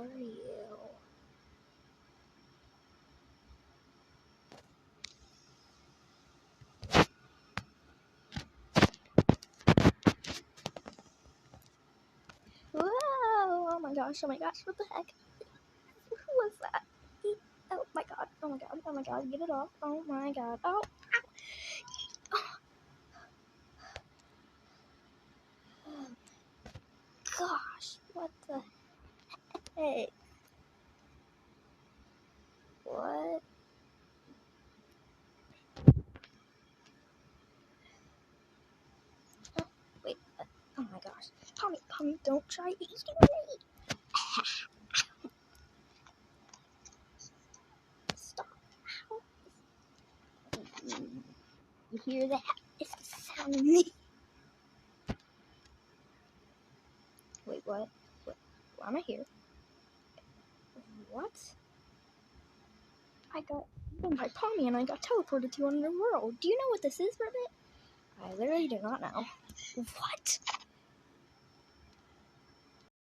are you? Whoa! Oh my gosh! Oh my gosh! What the heck? Who was that? Oh my god! Oh my god! Oh my god! Get it off! Oh my god! Oh! Oh gosh! What the heck? What? Oh, wait! Oh my gosh! Pomni, don't try eating me! Stop! Ow. You hear that? It's the sound of me. Wait, what? Why am I here? What? I got eaten by Pomni and I got teleported to another world. Do you know what this is, Ribbit? I literally do not know. What?